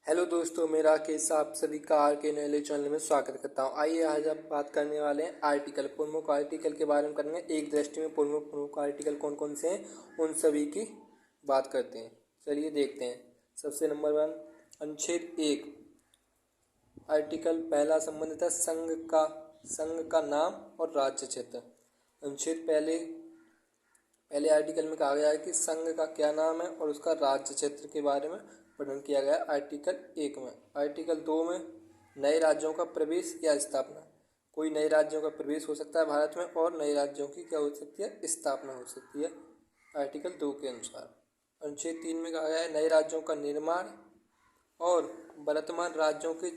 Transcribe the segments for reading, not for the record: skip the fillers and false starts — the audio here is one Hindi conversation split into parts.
हेलो दोस्तों, मेरा केस आप सभी का आर के नए चैनल में स्वागत करता हूँ। आइए आज हम बात करने वाले हैं आर्टिकल प्रमुख आर्टिकल के बारे में करेंगे। एक दृष्टि में प्रमुख आर्टिकल कौन कौन से हैं उन सभी की बात करते हैं। चलिए देखते हैं। सबसे नंबर 1, अनुच्छेद 1। आर्टिकल पहला संबंधित है संघ का नाम और राज्य क्षेत्र। अनुच्छेद पहले आर्टिकल में कहा गया है कि संघ का क्या नाम है और उसका राज्य क्षेत्र के बारे में वर्णन किया गया है आर्टिकल 1 में। आर्टिकल 2 में नए राज्यों का प्रवेश या स्थापना। कोई नए राज्यों का प्रवेश हो सकता है भारत में और नए राज्यों की क्या हो सकती है, स्थापना हो सकती है आर्टिकल 2 के अनुसार। अनुच्छेद 3 में कहा गया है नए राज्यों का निर्माण और वर्तमान राज्यों के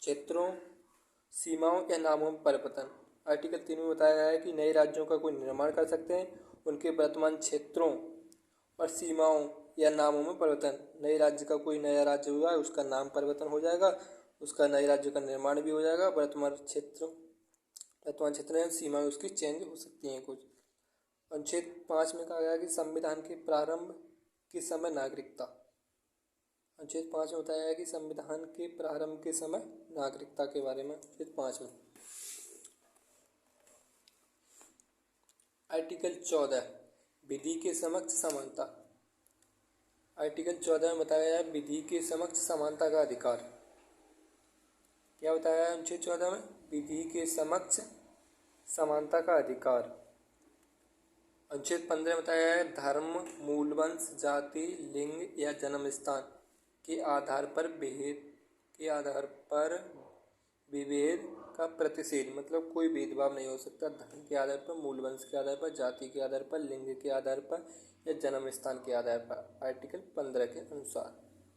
क्षेत्रों, सीमाओं या नामों में परिवर्तन। आर्टिकल 3 में बताया गया है कि नए राज्यों का कोई निर्माण कर सकते हैं, उनके वर्तमान क्षेत्रों और सीमाओं या नामों में परिवर्तन। नए राज्य का कोई नया राज्य हुआ है, उसका नाम परिवर्तन हो जाएगा, उसका नए राज्य का निर्माण भी हो जाएगा, वर्तमान क्षेत्र या सीमाएं उसकी चेंज हो सकती हैं कुछ। अनुच्छेद 5 में कहा गया कि संविधान के प्रारंभ के समय नागरिकता। अनुच्छेद 5 में बताया है कि संविधान के प्रारंभ के समय नागरिकता के बारे में। अनुच्छेद 5 में आर्टिकल 14, विधि के समक्ष समानता। आर्टिकल 14 में बताया गया है विधि के समक्ष समानता का अधिकार। क्या बताया है अनुच्छेद 14 में? विधि के समक्ष समानता का अधिकार। अनुच्छेद 15 में बताया गया है धर्म, मूलवंश, जाति, लिंग या जन्म स्थान के आधार पर विभेद का प्रतिषेध। मतलब कोई भेदभाव नहीं हो सकता धर्म के आधार पर, मूलवंश के आधार पर, जाति के आधार पर, लिंग के आधार पर या जन्म स्थान के आधार पर, आर्टिकल 15 के अनुसार।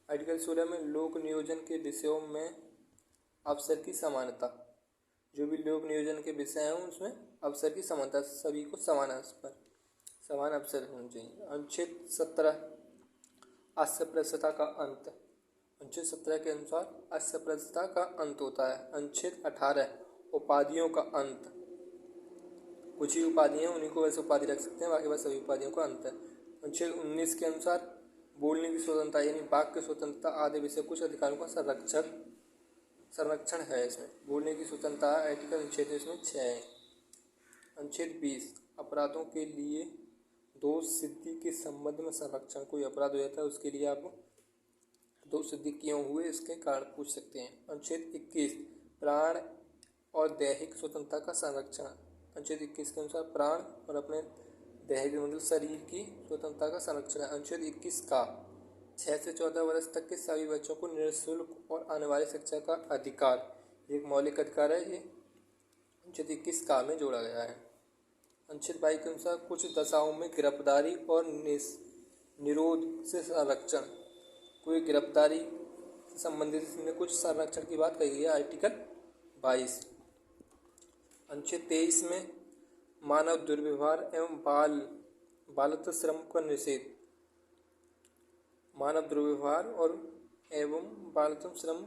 आर्टिकल 16 में लोक नियोजन के विषयों में अवसर की समानता। जो भी लोक नियोजन के विषय हैं उसमें अवसर की समानता, सभी को समान अवसर होने चाहिए। अनुच्छेद 17, अस्पृश्यता का अंत। अनुच्छेद 17 के अनुसार अस्पृश्यता का अंत होता है। अनुच्छेद 18, उपाधियों का अंत। कुछ ही उपाधियाँ उन्हीं को वैसे उपाधि रख सकते हैं, बाकी बस सभी उपाधियों का अंत है। अनुच्छेद 19 के अनुसार बोलने की स्वतंत्रता यानी वाक्य स्वतंत्रता आदि विषय कुछ अधिकारों का संरक्षण है। इसमें बोलने की स्वतंत्रता आर्टिकल अनुच्छेद इसमें 6 है। अनुच्छेद 20, अपराधों के लिए दोष सिद्धि के संबंध में संरक्षण। कोई अपराध हो जाता है उसके लिए आप दोष सिद्धि क्यों हुए इसके कारण पूछ सकते हैं। अनुच्छेद 21, प्राण और दैहिक स्वतंत्रता का संरक्षण। अनुच्छेद 21 के अनुसार प्राण और अपने दैहिक मतलब शरीर की स्वतंत्रता का संरक्षण है। अनुच्छेद 21 का 6 से 14 वर्ष तक के सभी बच्चों को निःशुल्क और अनिवार्य शिक्षा का अधिकार, एक मौलिक अधिकार है, ये अनुच्छेद 21 का में जोड़ा गया है। अनुच्छेद 22 के अनुसार कुछ दशाओं में गिरफ्तारी और निरोध से संरक्षण। कोई गिरफ्तारी से संबंधित इसमें कुछ संरक्षण की बात कही गई है आर्टिकल 22। अनुच्छेद 23 में मानव दुर्व्यवहार एवं बालत्व श्रम का निषेध। मानव दुर्व्यवहार और एवं बालत्व श्रम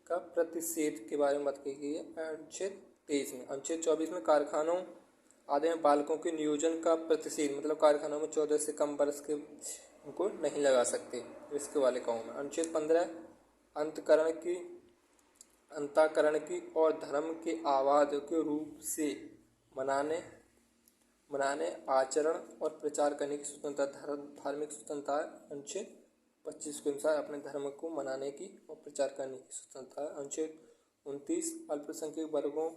का प्रतिषेध के बारे में बात की गई है अनुच्छेद 23 में। अनुच्छेद 24 में कारखानों आदि में बालकों के नियोजन का प्रतिषेध। मतलब कारखानों में 14 से कम वर्ष के उनको नहीं लगा सकते रिस्क वाले कामों में। अनुच्छेद 15, अंतःकरण की और धर्म के आवाद के रूप से मनाने, आचरण और प्रचार करने की स्वतंत्रता, धार्मिक स्वतंत्रता है। अनुच्छेद 25 के अनुसार अपने धर्म को मनाने की और प्रचार करने की स्वतंत्रता है। अनुच्छेद 29, अल्पसंख्यक वर्गों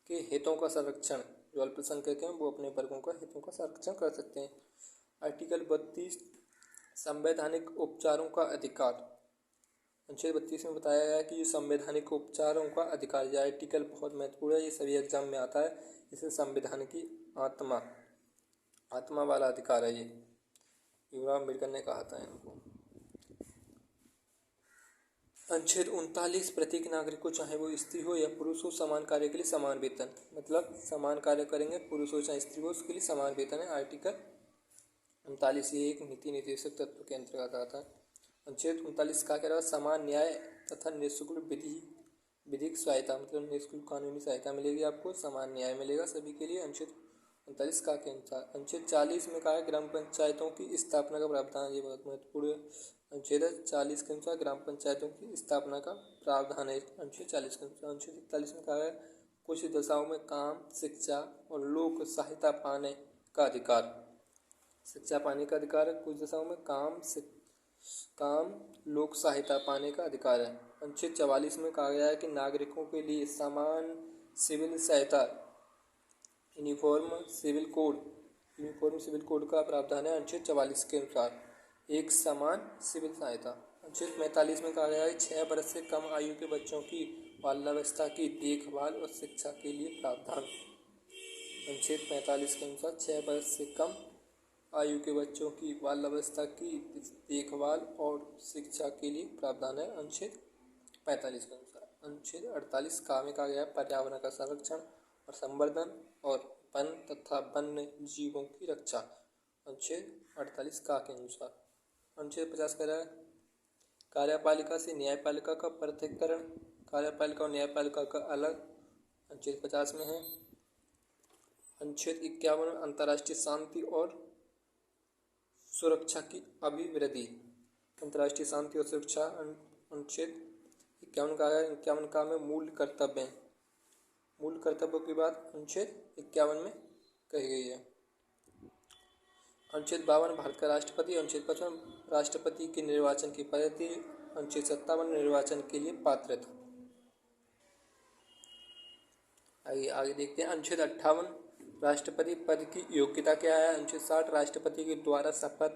के हितों का संरक्षण। जो अल्पसंख्यक हैं वो अपने वर्गों का हितों का संरक्षण कर सकते हैं। आर्टिकल 32, संवैधानिक उपचारों का अधिकार। अनुच्छेद 32 में बताया गया है कि ये संवैधानिक उपचारों का अधिकार, यह आर्टिकल बहुत महत्वपूर्ण है, ये सभी एग्जाम में आता है। इसे संविधान की आत्मा वाला अधिकार है, ये भीमराव अम्बेडकर ने कहा था इनको। अनुच्छेद 39, प्रत्येक नागरिक को चाहे वो स्त्री हो या पुरुष हो समान कार्य के लिए समान वेतन। मतलब समान कार्य करेंगे पुरुष हो चाहे स्त्री हो उसके लिए समान वेतन है। आर्टिकल 39 ये एक नीति निर्देशक तत्व के अंतर्गत आता है। अनुच्छेद 39 का कह रहा है समान न्याय तथा निःशुल्क विधिक सहायता। मतलब निःशुल्क कानूनी सहायता मिलेगी आपको, समान न्याय मिलेगा सभी के लिए। अनुच्छेद 39 के अनुसार। अनुच्छेद 40 में कहा है ग्राम पंचायतों की स्थापना का प्रावधान, ये बहुत महत्वपूर्ण है। अनुच्छेद 40 के अनुसार ग्राम पंचायतों की स्थापना का प्रावधान है। अनुच्छेद 40 के अनुसार अनुच्छेद 41 में कहा है कुछ दशाओं में काम, शिक्षा और लोक सहायता पाने का अधिकार। शिक्षा पाने का अधिकार है। कुछ दशाओं में काम लोक सहायता पाने का अधिकार है। अनुच्छेद 44 में कहा गया है कि नागरिकों के लिए समान सिविल सहायता यूनिफॉर्म सिविल कोड का प्रावधान है। अनुच्छेद 44 के अनुसार एक समान सिविल सहायता। अनुच्छेद 45 में कहा गया है 6 वर्ष से कम आयु के बच्चों की बाल्यावस्था की देखभाल और शिक्षा के लिए प्रावधान। अनुच्छेद 45 के अनुसार 6 वर्ष से कम आयु के बच्चों की बाल्यावस्था की देखभाल और शिक्षा के लिए प्रावधान है। अनुच्छेद 45 के अनुसार अनुच्छेद 48 का में कहा गया है पर्यावरण का संरक्षण और संवर्धन और वन तथा वन्य जीवों की रक्षा। अनुच्छेद 48 का के अनुसार अनुच्छेद 50 कह रहा है कार्यपालिका से न्यायपालिका का पृथक्करण, कार्यपालिका और न्यायपालिका का अलग। अनुच्छेद 50 में है। अनुच्छेद 51 अंतर्राष्ट्रीय शांति और सुरक्षा की अभिवृद्धि, अंतर्राष्ट्रीय शांति और सुरक्षा। अनुच्छेद 51 का है 51 का में मूल कर्तव्यों की बात अनुच्छेद 51 में कही गई है। अनुच्छेद 52 भारत का राष्ट्रपति। अनुच्छेद 55 राष्ट्रपति के निर्वाचन की पद्धति। अनुच्छेद 57 निर्वाचन के लिए पात्रता। आगे देखते हैं। अनुच्छेद 58 राष्ट्रपति पद की योग्यता क्या है। अनुच्छेद 60 राष्ट्रपति के द्वारा शपथ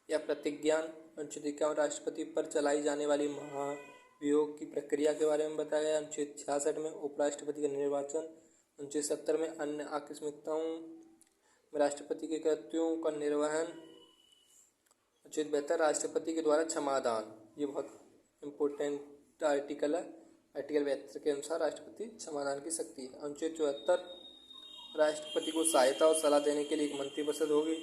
या प्रतिज्ञान। अनुच्छेद 51 राष्ट्रपति पर चलाई जाने वाली महाभियोग की प्रक्रिया के बारे में बताया गया। अनुच्छेद 66 में उपराष्ट्रपति का निर्वाचन। अनुच्छेद 70 में अन्य आकस्मिकताओं में राष्ट्रपति के कर्तव्यों का निर्वहन। अनुच्छेद 72 राष्ट्रपति के द्वारा क्षमादान, ये बहुत इम्पोर्टेंट आर्टिकल है। आर्टिकल 72 के अनुसार राष्ट्रपति क्षमादान की शक्ति है। अनुच्छेद 74 राष्ट्रपति को सहायता और सलाह देने के लिए एक मंत्रिपरिषद होगी।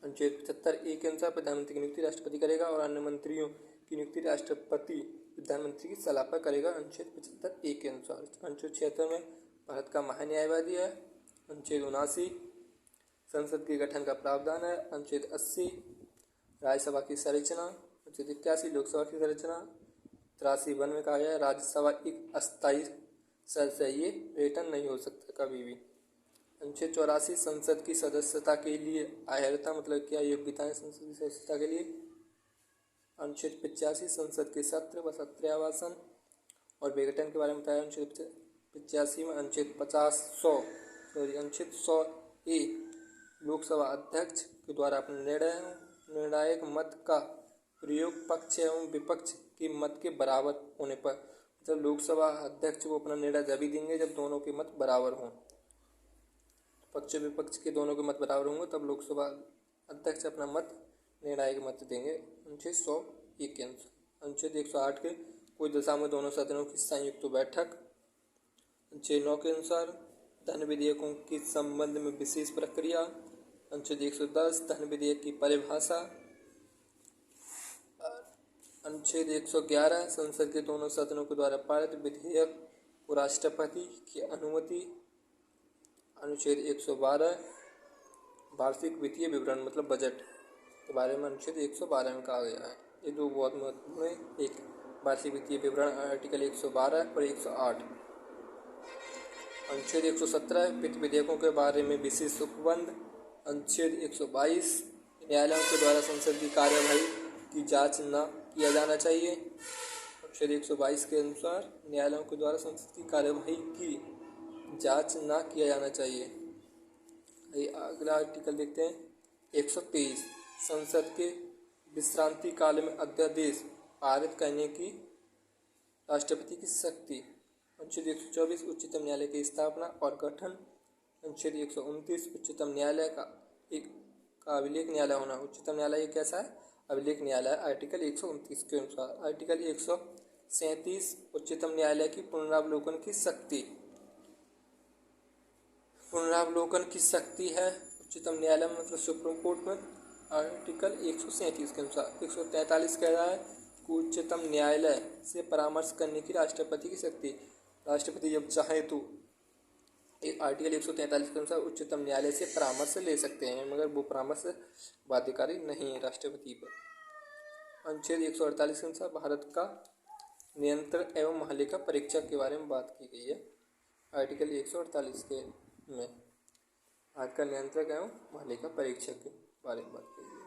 अनुच्छेद 75 के अनुसार प्रधानमंत्री की नियुक्ति राष्ट्रपति करेगा और अन्य मंत्रियों की नियुक्ति राष्ट्रपति प्रधानमंत्री की सलाह पर करेगा। अनुच्छेद 75 के अनुसार अनुच्छेद 76 में भारत का महान्यायवादी है। अनुच्छेद 79 संसद के गठन का प्रावधान है। अनुच्छेद 80 राज्यसभा की संरचना। अनुच्छेद 81 लोकसभा की संरचना। 83 वन में कहा गया है राज्यसभा एक अस्थायी सदस्य है, ये रिटर्न नहीं हो सकता कभी भी। अनुच्छेद 84 संसद की सदस्यता के लिए अर्हता मतलब क्या योग्यताएं संसद की सदस्यता के लिए। अनुच्छेद 85 संसद के सत्र व सत्यावासन और विघटन के बारे में बताया। अनुच्छेद 85 में अनुच्छेद 100 लोकसभा अध्यक्ष के द्वारा अपने निर्णायक मत का प्रयोग पक्ष एवं विपक्ष के मत के बराबर होने पर, मतलब लोकसभा अध्यक्ष को अपना निर्णय तभी देंगे जब दोनों के मत बराबर हों, पक्ष विपक्ष के दोनों के मत बराबर होंगे तब लोकसभा अध्यक्ष अपना मत निर्णायक मत देंगे। अनुच्छेद 101 के अनुसार अनुच्छेद 108 के कोई दशा में दोनों सदनों की संयुक्त बैठक। अनुच्छेद 9 के अनुसार धन विधेयकों के संबंध में विशेष प्रक्रिया। अनुच्छेद 110 धन विधेयक की परिभाषा। अनुच्छेद 111 संसद के दोनों सदनों के द्वारा पारित विधेयक को राष्ट्रपति की अनुमति। अनुच्छेद 112 वार्षिक वित्तीय विवरण मतलब बजट के बारे में अनुच्छेद 112 में कहा गया है। ये दो बहुत महत्वपूर्ण है, एक वार्षिक वित्तीय विवरण आर्टिकल 112 और 108। अनुच्छेद 117 वित्त विधेयकों के बारे में विशेष उपबंध। अनुच्छेद 122 न्यायालयों के द्वारा संसद की कार्यवाही की जांच न किया जाना चाहिए। अनुच्छेद 122 के अनुसार न्यायालयों के द्वारा संसद की कार्यवाही की जांच न किया जाना चाहिए। अगला आर्टिकल देखते हैं 123 संसद के विश्रांति काल में अध्यादेश पारित करने की राष्ट्रपति की शक्ति। अनुच्छेद 124 उच्चतम न्यायालय की स्थापना और गठन। अनुच्छेद 129 उच्चतम न्यायालय का अभिलेख न्यायालय होना। उच्चतम न्यायालय कैसा है? अभिलेख न्यायालय आर्टिकल 129 के अनुसार। आर्टिकल 137 उच्चतम न्यायालय की पुनरावलोकन की शक्ति। पुनरावलोकन की शक्ति है उच्चतम न्यायालय में मतलब सुप्रीम कोर्ट में। आर्टिकल 137 के अनुसार 143 कह रहा है कि उच्चतम न्यायालय से परामर्श करने की राष्ट्रपति की शक्ति। राष्ट्रपति जब चाहे तो आर्टिकल 143 के अनुसार उच्चतम न्यायालय से परामर्श ले सकते हैं, मगर वो परामर्श बाध्यकारी नहीं है राष्ट्रपति पर। अनुच्छेद 148 के अनुसार भारत का नियंत्रक एवं महालेखा परीक्षक के बारे में बात की गई है। आर्टिकल 148 के में भारत का नियंत्रक एवं महालेखा परीक्षक के बारे में बात की गई है।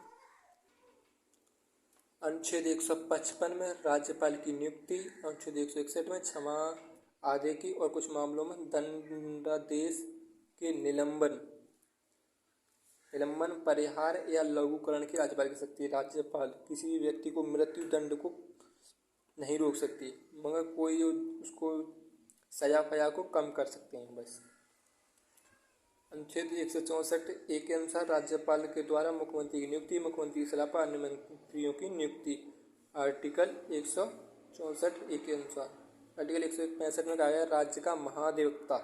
अनुच्छेद 155 में राज्यपाल की नियुक्ति, अनुच्छेद 161 में क्षमा आदि की और कुछ मामलों में दंडादेश के निलंबन परिहार या लघुकरण की राज्यपाल की शक्ति। राज्यपाल किसी भी व्यक्ति को मृत्यु दंड को नहीं रोक सकती, मगर कोई उसको सजा को कम कर सकते हैं बस। अनुच्छेद 164 ए के अनुसार राज्यपाल के द्वारा मुख्यमंत्री की नियुक्ति, मुख्यमंत्री की सलाह पर अन्य मंत्रियों की नियुक्ति। आर्टिकल 164 ए के अनुसार आर्टिकल 165 में कहा गया राज्य का महाधिवक्ता,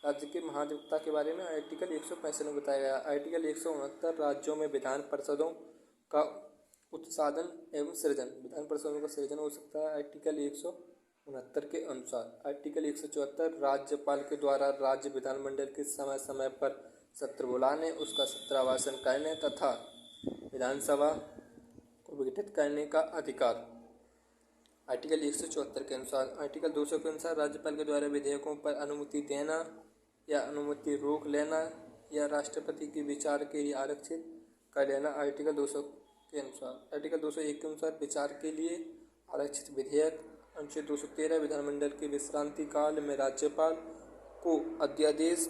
राज्य के महाधिवक्ता के बारे में आर्टिकल 165 में बताया गया। आर्टिकल 169 राज्यों में विधान परिषदों का उत्साधन एवं सृजन, विधान परिषदों का सृजन हो सकता है आर्टिकल 169 के अनुसार। आर्टिकल 174 राज्यपाल के द्वारा राज्य विधानमंडल के समय समय पर सत्र बुलाने, उसका सत्रावासन करने तथा विधानसभा को विघटित करने का अधिकार। आर्टिकल 174 के अनुसार। आर्टिकल 200 के अनुसार राज्यपाल के द्वारा विधेयकों पर अनुमति देना या अनुमति रोक लेना या राष्ट्रपति के विचार के लिए आरक्षित कर लेना। आर्टिकल 200 के अनुसार। आर्टिकल 201 के अनुसार विचार के लिए आरक्षित विधेयक। अनुच्छेद 213 विधानमंडल के विश्रांति काल में राज्यपाल को अध्यादेश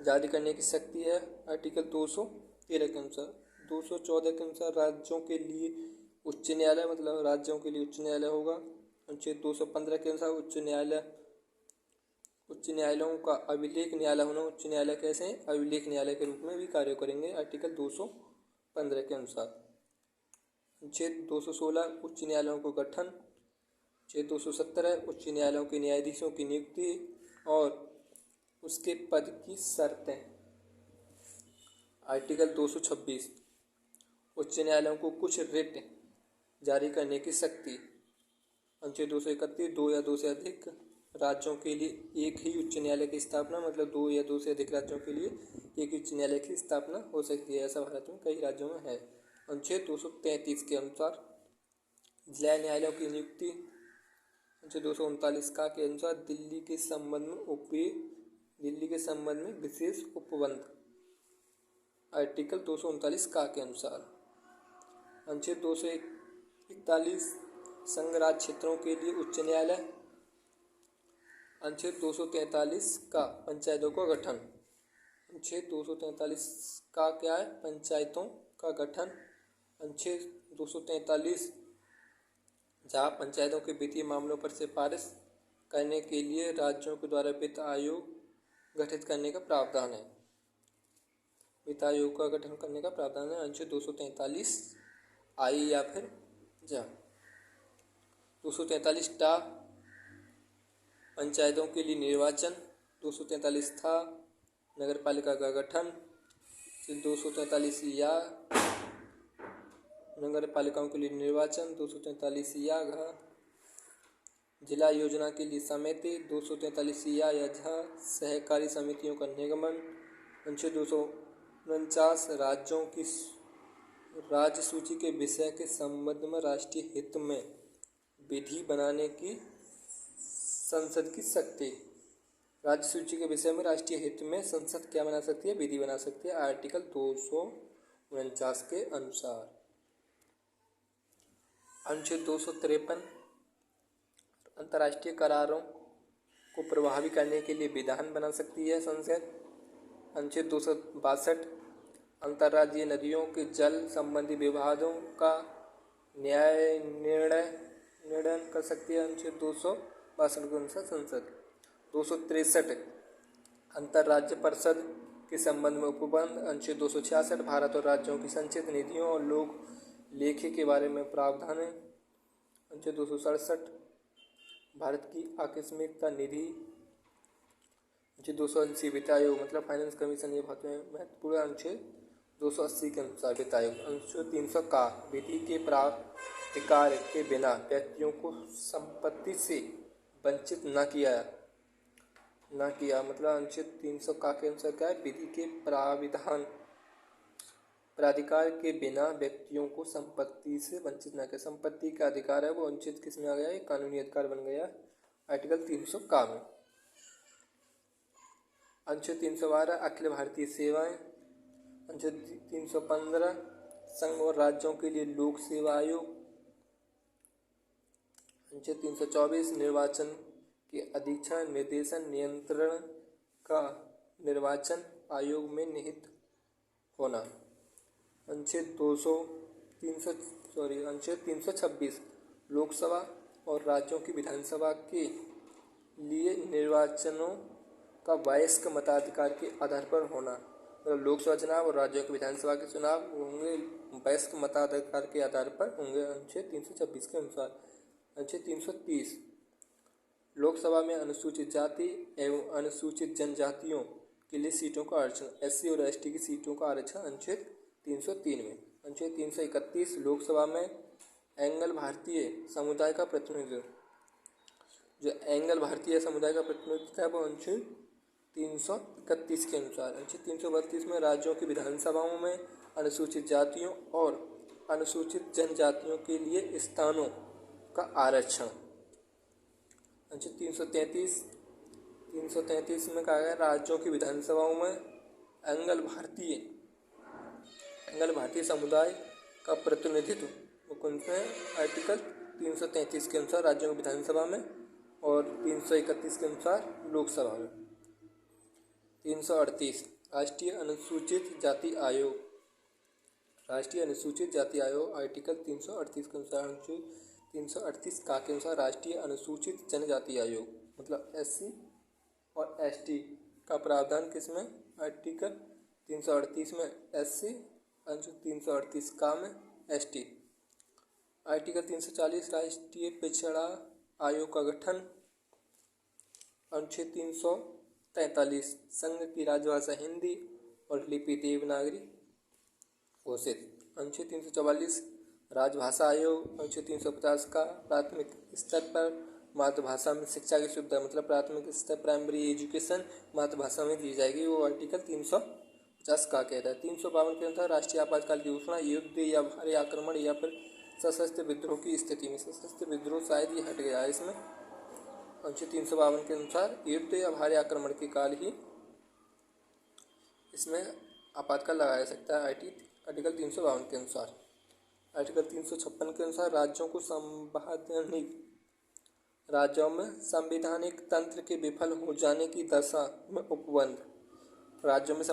जारी करने की शक्ति है। आर्टिकल 213 के अनुसार। 214 के अनुसार राज्यों के लिए उच्च न्यायालय, मतलब राज्यों के लिए उच्च न्यायालय होगा। अनुच्छेद 215 के अनुसार उच्च न्यायालयों का अभिलेख न्यायालय होना। उच्च न्यायालय कैसे हैं? अभिलेख न्यायालय के रूप में भी कार्य करेंगे। आर्टिकल 215 के अनुसार। अनुच्छेद 216 उच्च न्यायालयों को गठन। अनुच्छेद 217 उच्च न्यायालयों के न्यायाधीशों की नियुक्ति और उसके पद की शर्तें। आर्टिकल 226 उच्च न्यायालयों को कुछ रिट जारी करने की शक्ति। अनुच्छेद 231 दो या दो से अधिक राज्यों के लिए एक ही उच्च न्यायालय की स्थापना, मतलब दो या दो से अधिक राज्यों के लिए एक उच्च न्यायालय की स्थापना हो सकती है। ऐसा भारत में कई राज्यों में है। अनुच्छेद 233 के अनुसार जिला न्यायालयों की नियुक्ति। अनुच्छेद 239 का के अनुसार दिल्ली के संबंध में विशेष उपबंध। आर्टिकल 239 का के अनुसार। अनुच्छेद 241 संघ राज्य क्षेत्रों के लिए उच्च न्यायालय। अनुच्छेद 243 का पंचायतों का गठन। अनुच्छेद 243 का क्या है? पंचायतों का गठन। अनुच्छेद 243 जहाँ पंचायतों के वित्तीय मामलों पर सिफारिश करने के लिए राज्यों के द्वारा वित्त आयोग गठित करने का प्रावधान है। वित्त आयोग का गठन करने का प्रावधान है। अनुच्छेद 243 आई या फिर जा। 243 टा पंचायतों के लिए निर्वाचन। 243 था नगर पालिका का गठन। 243 या नगर पालिकाओं के लिए निर्वाचन। 243 या घ जिला योजना के लिए समिति। 243 या झ सहकारी समितियों का निगमन। अनुच्छेद 249 राज्यों की राज्य सूची के विषय के संबंध में राष्ट्रीय हित में विधि बनाने की संसद की शक्ति। राज्य सूची के विषय में राष्ट्रीय हित में संसद क्या बना सकती है? विधि बना सकती है। आर्टिकल 249 के अनुसार। अनुच्छेद 253 अंतर्राष्ट्रीय करारों को प्रभावी करने के लिए विधान बना सकती है संसद। अनुच्छेद 262 अंतर्राज्यीय नदियों के जल संबंधी विवादों का निर्णय कर सकती है। अनुच्छेद 262 के अनुसार संसद। 263 अंतर्राज्य परिषद के संबंध में उपबंध। अनुच्छेद 266 भारत और राज्यों की संचित निधियों और लोक लेखे के बारे में प्रावधान है। अनुच्छेद 267 भारत की आकस्मिकता निधि। अनुच्छेद 280 वित्त आयोग मतलब फाइनेंस कमीशन, ये बहुत महत्वपूर्ण। अनुच्छेद 280 के अनुसार वित्त आयोग। अनुच्छेद 300 का विधि के प्राधिकार के बिना व्यक्तियों को संपत्ति से वंचित न किया मतलब अनुच्छेद 300 का के अनुसार क्या है? विधि के प्राविधान प्राधिकार के बिना व्यक्तियों को संपत्ति से वंचित न करे। संपत्ति का अधिकार है वो वंचित किस में आ गया, ये कानूनी अधिकार बन गया आर्टिकल 300 का में। अनुच्छेद 312 अखिल भारतीय सेवाएं। अनुच्छेद 315 संघ और राज्यों के लिए लोक सेवा आयोग। अनुच्छेद 324 निर्वाचन के अधीक्षण निर्देशन नियंत्रण का निर्वाचन आयोग में निहित होना। अनुच्छेद 326 लोकसभा और राज्यों की विधानसभा के लिए निर्वाचनों का वयस्क मताधिकार के आधार पर होना। मतलब लोकसभा चुनाव और राज्यों की विधानसभा के चुनाव होंगे वयस्क मताधिकार के आधार पर होंगे अनुच्छेद 326 के अनुसार। अनुच्छेद 330 लोकसभा में अनुसूचित जाति एवं अनुसूचित जनजातियों के लिए सीटों का आरक्षण। SC और ST की सीटों का आरक्षण अनुच्छेद 303 में। अनुच्छेद 331 लोकसभा में एंग्ल भारतीय समुदाय का प्रतिनिधित्व। जो एंग्ल भारतीय समुदाय का प्रतिनिधित्व है वो अनुच्छेद 331 के अनुसार। अनुच्छेद 332 में राज्यों की विधानसभाओं में अनुसूचित जातियों और अनुसूचित जनजातियों के लिए स्थानों का आरक्षण। अनुच्छेद 333 में कहा गया राज्यों की विधानसभाओं में एंग्ल भारतीय समुदाय का प्रतिनिधित्व वो कौन से आर्टिकल 333 के अनुसार राज्यों की विधानसभा में और 331 के अनुसार लोकसभा में। 338 राष्ट्रीय अनुसूचित जाति आयोग। राष्ट्रीय अनुसूचित जाति आयोग आर्टिकल 338 के अनुसार 338 का के अनुसार राष्ट्रीय अनुसूचित जनजाति आयोग मतलब SC और ST का प्रावधान किसमें, आर्टिकल 338 में SC, अनुच्छेद 338 का में ST। आर्टिकल 340 राष्ट्रीय पिछड़ा आयोग का गठन। अनुच्छेद 343 संघ की राजभाषा हिंदी और लिपि देवनागरी घोषित। अनुच्छेद 344 राजभाषा आयोग। अनुच्छेद 350 का प्राथमिक स्तर पर मातृभाषा में शिक्षा की सुविधा मतलब प्राथमिक स्तर प्राइमरी एजुकेशन मातृभाषा में दी जाएगी वो आर्टिकल 350 का कहता है। 352 के अनुसार राष्ट्रीय आपातकाल की घोषणा युद्ध या भारी आक्रमण या फिर सशस्त्र विद्रोह की स्थिति में। सशस्त्र विद्रोह शायद ही हट गया है इसमें। अनुच्छेद 352 के अनुसार युद्ध या भारी आक्रमण के काल ही इसमें आपातकाल लगाया जा सकता है आर्टिकल 352 के अनुसार। आर्टिकल 356 के अनुसार राज्यों में संवैधानिक तंत्र के विफल हो जाने की दशा में उपबंध। राज्यों में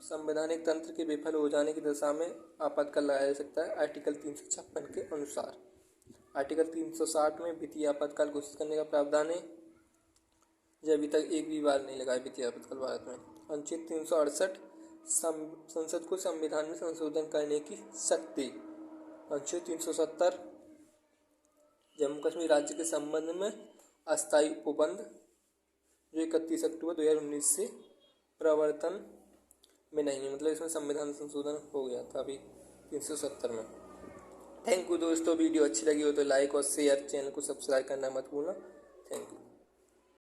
संवैधानिक तंत्र के विफल हो जाने की दशा में आपातकाल लगाया जा सकता है आर्टिकल 356 के अनुसार। आर्टिकल 360 में वित्तीय आपातकाल घोषित करने का प्रावधान है, जो अभी तक एक भी बार नहीं लगाया वित्तीय आपातकाल भारत में। अनुच्छेद 368 संसद को संविधान में संशोधन करने की शक्ति। अनुच्छेद 370 जम्मू कश्मीर राज्य के संबंध में अस्थायी उपबंध जो 31 अक्टूबर 2019 से प्रवर्तन में नहीं है, मतलब इसमें संविधान संशोधन हो गया था अभी 370 में। थैंक यू दोस्तों, वीडियो अच्छी लगी हो तो लाइक और शेयर, चैनल को सब्सक्राइब करना मत भूलना। Thank you.